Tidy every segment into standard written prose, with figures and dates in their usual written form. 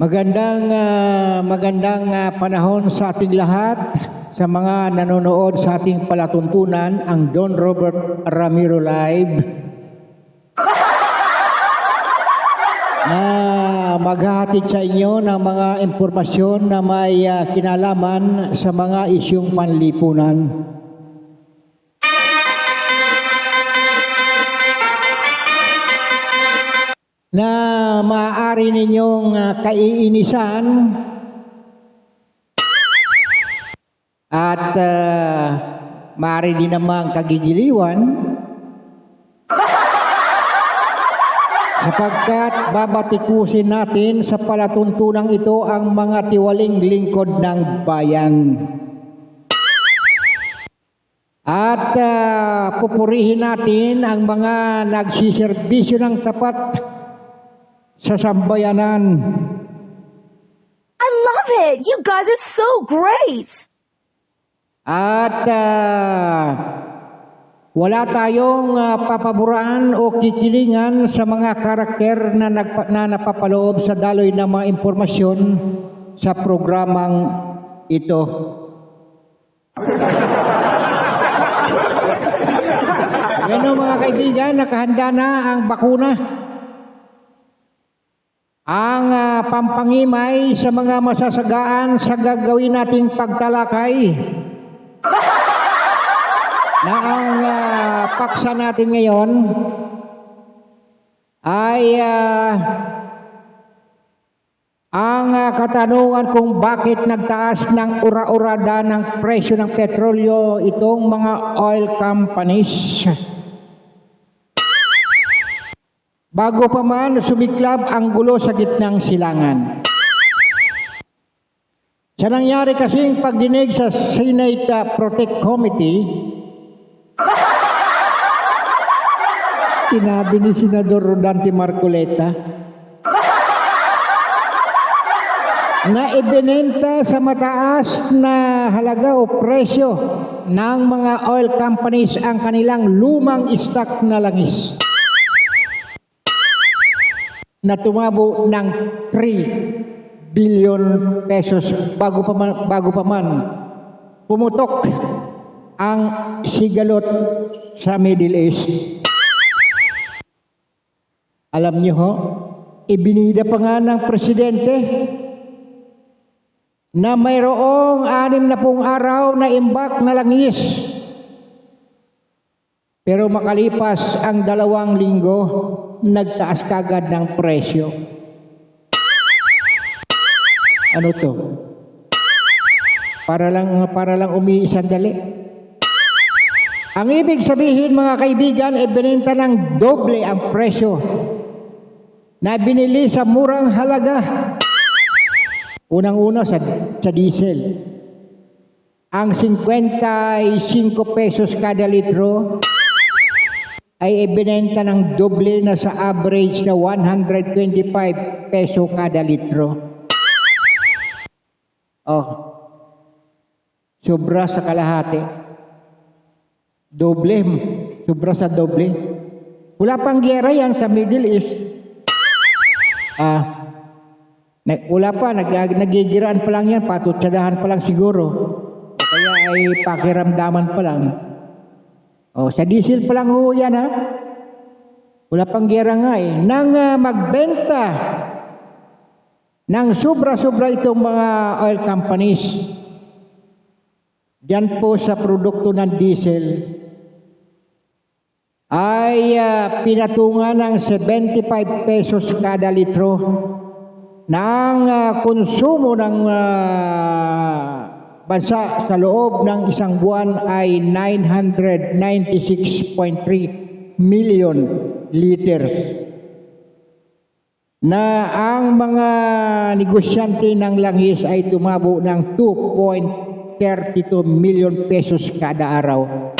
Magandang panahon sa ating lahat, sa mga nanonood sa ating palatuntunan, ang Don Robert Ramiro Live, na maghahatid sa inyo ng mga impormasyon na may kinalaman sa mga isyong panlipunan. Na maaari ninyong kaiinisan at maaari din namang kagigiliwan, sapagkat babatikusin natin sa palatuntunang ito ang mga tiwaling lingkod ng bayan. At pupurihin natin ang mga nagsiserbisyo ng tapat sa sambayanan. I love it! You guys are so great! At wala tayong papaboran o kikilingan sa mga karakter na napapaloob sa daloy ng mga impormasyon sa programang ito. Ganun mga kaibigan, nakahanda na ang bakuna. Ang pampangimay sa mga masasagaan sa gagawin nating pagtalakay na ang paksa natin ngayon ay ang katanungan kung bakit nagtaas ng ura-urada ng presyo ng petrolyo itong mga oil companies. Bago pa man sumiklab ang gulo sa gitnang silangan. Sa nangyari kasing pagdinig sa Senate Protect Committee, sinabi ni Senador Rodante Marcoleta na ibinenta sa mataas na halaga o presyo ng mga oil companies ang kanilang lumang stock na langis, na tumabo ng 3 billion pesos bago pa man pumutok ang sigalot sa Middle East. Alam niyo ho, ibinida pa nga ng presidente na mayroong 60 araw na imbak na langis. Pero makalipas ang 2 linggo, nagtaas kagad ng presyo. Ano to? Para lang sandali. Ang ibig sabihin mga kaibigan, ibinenta ng doble ang presyo na binili sa murang halaga. Unang-una sa diesel. Ang 55 pesos kada litro ay ibinenta ng doble na sa average na 125 peso kada litro. Sobra sa kalahati. Doble, sobra sa doble. Wala pang giyera yan sa Middle East. Wala pa, nagigiraan pa lang yan, patutsadahan pa lang siguro. O kaya ay pakiramdaman pa lang. Sa diesel pa lang ho yan ha. Wala pang giyera nga eh. Nang magbenta ng sobra-sobra itong mga oil companies diyan po sa produkto ng diesel ay pinatungan ng 75 pesos kada litro ng konsumo ng bansa sa loob ng isang buwan ay 996.3 million liters. Na ang mga negosyante ng langis ay tumabo ng 2.32 million pesos kada araw.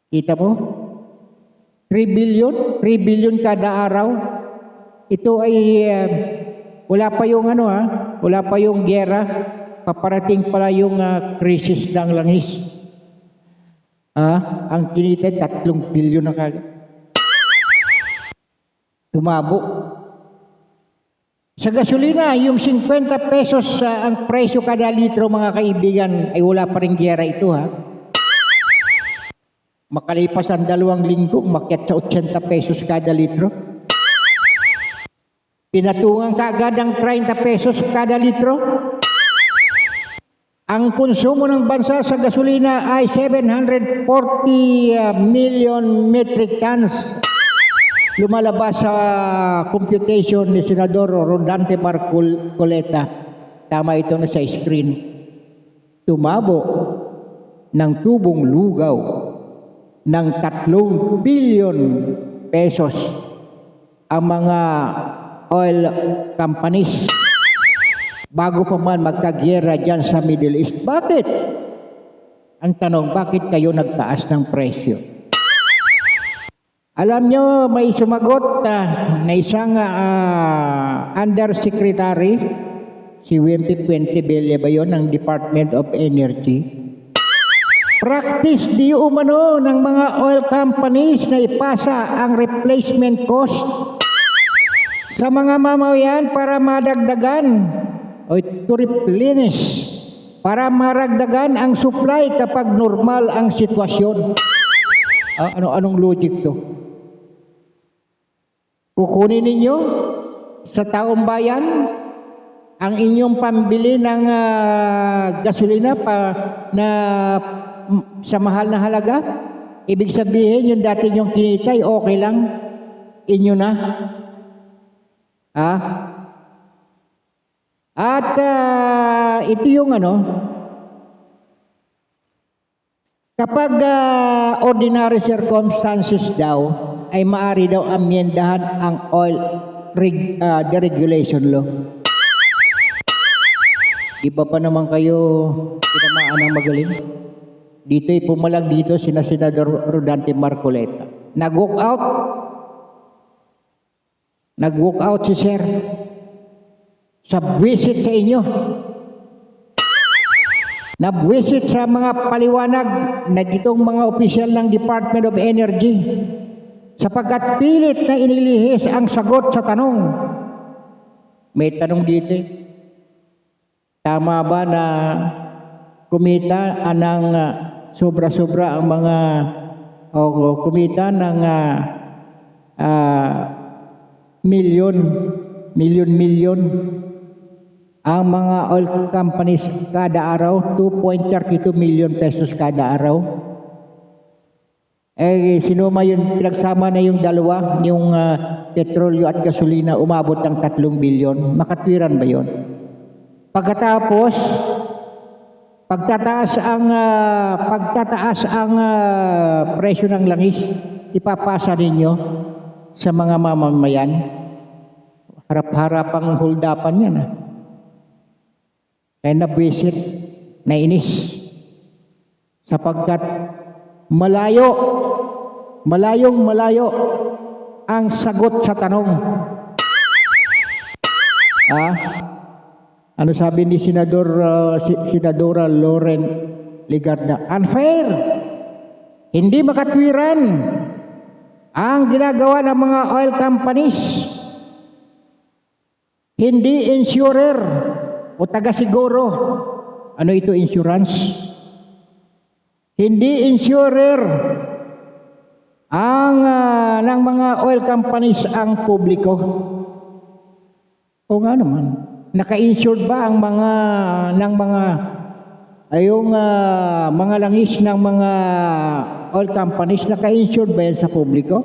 Kita mo? 3 billion kada araw. Ito ay wala pa yung wala pa yung giyera, paparating pala yung krisis ng langis. Ang kinita 3 billion na kagad. Tumabo. Sa gasolina, yung 50 pesos ang presyo kada litro mga kaibigan ay wala pa rin giyera ito ha. Makalipas ang 2 linggo, umakyat sa 80 pesos kada litro. Pinatungan kaagad ang 30 pesos kada litro. Ang konsumo ng bansa sa gasolina ay 740 million metric tons. Lumalabas sa computation ni Senador Rodante Marcoleta. Tama ito na sa screen. Tumabo ng tubong lugaw ng 3 billion pesos ang mga oil companies bago pa man magkagyera dyan sa Middle East. Bakit? Ang tanong, bakit kayo nagtaas ng presyo? Alam nyo, may sumagot na isang undersecretary, si Wimpy Puentebella ba yun, ng Department of Energy. Practice di umano ng mga oil companies na ipasa ang replacement cost sa mga mamayan para madagdagan o to replenish, para maragdagan ang supply kapag normal ang sitwasyon. Anong logic to? Kukunin ninyo sa taong bayan ang inyong pambili ng gasolina sa mahal na halaga. Ibig sabihin yung dati nyong kinitay, okay lang, inyo na. At ito yung kapag ordinary circumstances daw, ay maaari daw amyendahan ang oil deregulation law. Iba pa naman kayo tinamaan ng magaling. Dito'y pumalag dito sina Senador Rodante Marcoleta. Nag-walk out si Sir sa visit sa inyo. Nabwisit sa mga paliwanag na ditong mga opisyal ng Department of Energy sapagkat pilit na inilihis ang sagot sa tanong. May tanong dito, tama ba na kumita ng sobra-sobra ang mga kumita ng milyon ang mga oil companies kada araw, 2.32 million pesos kada araw? Sinuma yun, pinagsama na yung dalawa, yung petrolyo at gasolina, umabot ng 3 bilyon. Makatwiran ba yun? Pagkatapos, pagtataas ang presyo ng langis, ipapasa ninyo sa mga mamamayan. Harap-harapang huldapan yan. Kaya nabwisit, nainis. Sapagkat malayong-malayo ang sagot sa tanong. Ano sabi ni Senadora Loren Legarda? Unfair. Hindi makatwiran ang ginagawa ng mga oil companies. Hindi insurer o taga-siguro. Ano ito, insurance? Hindi insurer ng mga oil companies ang publiko. O nga naman, naka-insured ba ang mga langis ng mga oil companies, naka-insured ba yan sa publiko?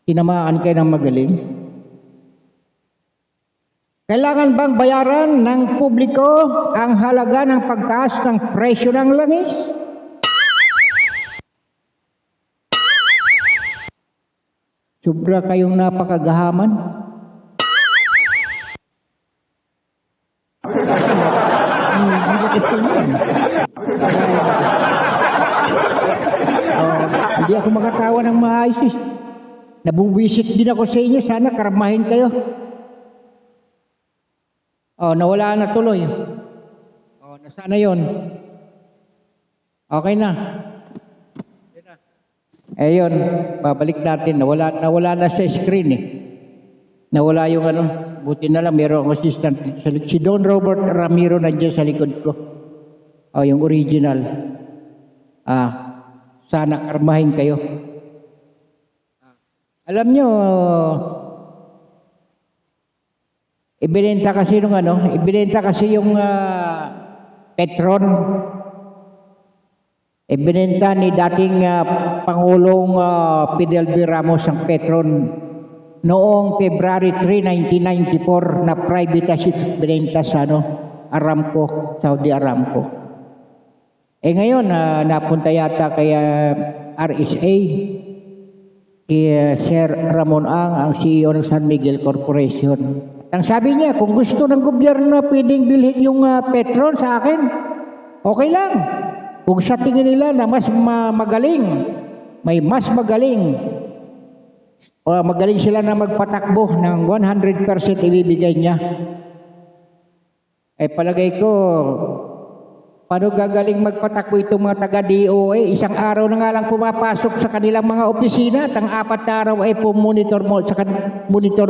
Tinamaan kayo ng magaling. Kailangan bang bayaran ng publiko ang halaga ng pagtaas ng presyo ng langis? Sobra kayong napakagahaman. Hindi ako makatawa ng maayos. Nabuwisit din ako sa inyo. Sana karamahin kayo. Nawala na tuloy. Nasaan na yun? Okay na. Yun, babalik natin. Nawala na sa screen eh. Nawala yung Buti na lang meron akong assistant. Si Don Robert Ramiro nandiyan sa likod ko. Yung original. Sana karmahin kayo. Alam nyo, ibinenta kasi yung Petron. Ibinenta ni dating Pangulong Fidel V. Ramos ang Petron noong February 3, 1994 na privatize ibinenta sa Aramco, Saudi Aramco. Ngayon napunta yata kay RSA, kay Sir Ramon ang CEO ng San Miguel Corporation. Ang sabi niya, kung gusto ng gobyerno pwedeng bilhin yung Petron sa akin, okay lang. Kung sa tingin nila na mas magaling, may mas magaling, magaling sila na magpatakbo ng 100% ibibigay niya. Palagay ko, paano gagaling magpatakbo itong mga taga-DOA? Isang araw na nga lang pumapasok sa kanilang mga opisina at ang 4 na araw ay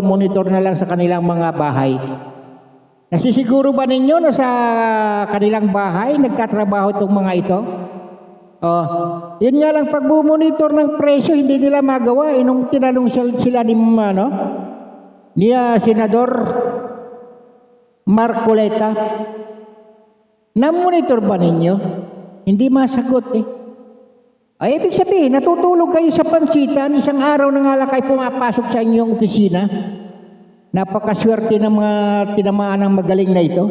monitor na lang sa kanilang mga bahay. Nasisiguro ba ninyo na sa kanilang bahay nagtatrabaho itong mga ito? Yun nga lang, pag bumonitor ng presyo, hindi nila magawa. Nung tinanong sila ni Senador Marcoleta, na-monitor ba ninyo? Hindi masagot ibig sabihin, natutulog kayo sa pansitan, isang araw na nga lang kayo pumapasok sa inyong opisina. Napakaswerte ng mga tinamaan ng magaling na ito.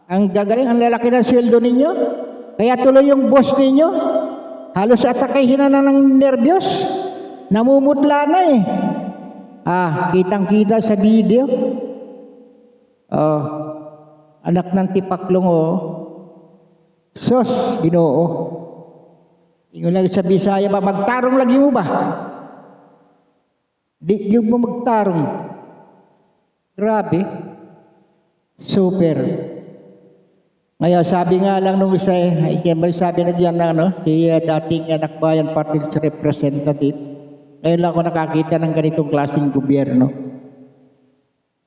Ang gagaling, ang lalaki ng sweldo ninyo. Kaya tuloy yung boss ninyo, halos atakahin na ng nervyos. Namumutla na kitang-kita sa video. Anak ng tipaklong Sos, Ginoo. Ingon lang sa Bisaya ba, magtarong lagi mo ba? Di yung mo magtarong. Grabe. Super. Ngayon, sabi nga lang nung isa sabi na diyan si dating anak bayan party representative. Ngayon lang ako nakakita ng ganitong klaseng gobyerno.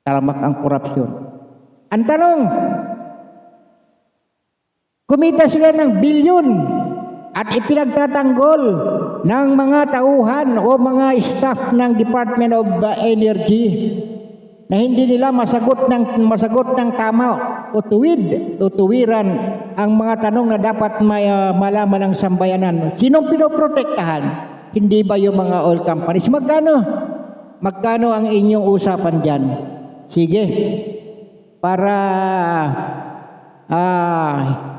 Talamak ang korupsyon. Ang tanong, kumita sila ng bilyon at ipinagtatanggol ng mga tauhan o mga staff ng Department of Energy na hindi nila masagot ng tama o tuwiran ang mga tanong na dapat malaman ng sambayanan. Sinong pinoprotektahan? Hindi ba yung mga oil companies? Magkano ang inyong usapan dyan? Sige, para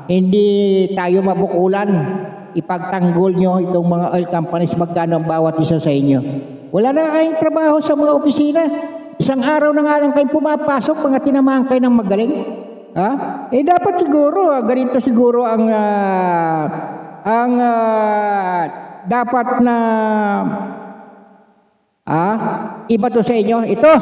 hindi tayo mabukulan, ipagtanggol nyo itong mga oil companies, magkano ang bawat isa sa inyo. Wala na kayong trabaho sa mga opisina. Isang araw na nga lang kayong pumapasok, mga tinamaan kayo ng magaling. Dapat siguro, ganito siguro ang dapat na iba to sa inyo. Ito.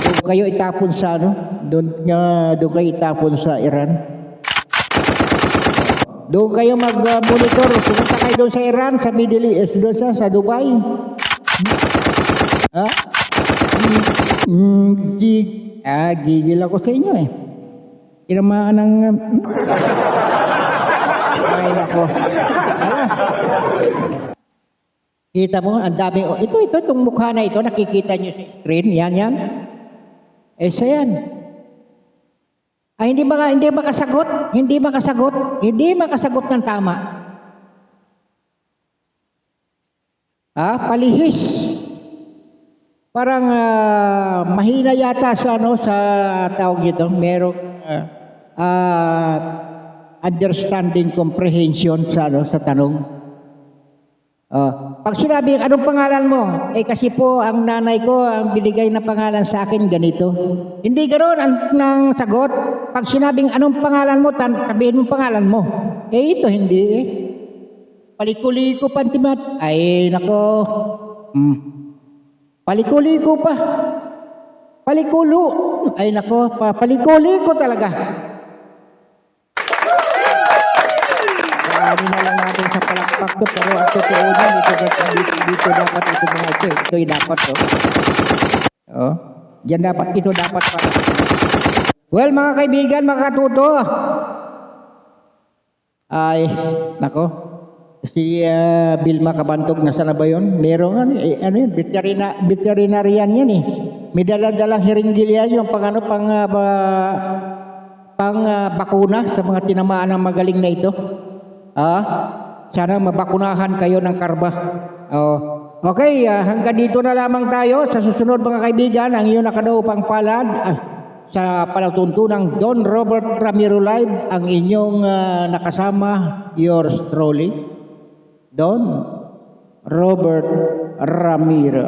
Doon kayo itapon sa doon kayo itapon sa Iran. Doon kayo mag-monitor. Pumunta kayo doon sa Iran, sa Middle East, doon sa Dubai. Gigil ako sa inyo Tinamaan ng... Ay, nako. Kita mo, ang dami. Itong mukha na ito, nakikita nyo sa screen. Yan. Isa yan. Hindi makasagot ng tama. Palihis. Parang mahina yata sa tawag ito. Merong understanding comprehension sa tanong. Pag sinabi, anong pangalan mo? Kasi po, ang nanay ko, ang binigay na pangalan sa akin, ganito. Hindi ganoon ang sagot. Pag sinabing, anong pangalan mo, sabihin mo pangalan mo. Ito hindi Paliko-liko pantimat. Ay, nako. Paliko-liko pa. Palikulo. Ay, nako. Paliko-liko talaga. Dadaanin na lang natin sa palakpak to, pero ang totoo niyan, dito dapat ito mga ito. Ito'y dapat to. Oh, diyan dapat, ito dapat pa. Well, mga kaibigan, mga katuto. Ay, nako. Si Vilma Kabantog, nasa na ba yun? Meron ano yun, veterinarian yan eh. May dala-dalang hiringgilya yung bakuna sa mga tinamaan ng magaling na ito. Sana mabakunahan kayo ng karba. Okay, hanggang dito na lamang tayo. Sa susunod mga kaibigan, ang iyong nakadaupang palad sa palatuntunang Don Robert Ramiro Live, ang inyong nakasama, yours truly, Don Robert Ramiro.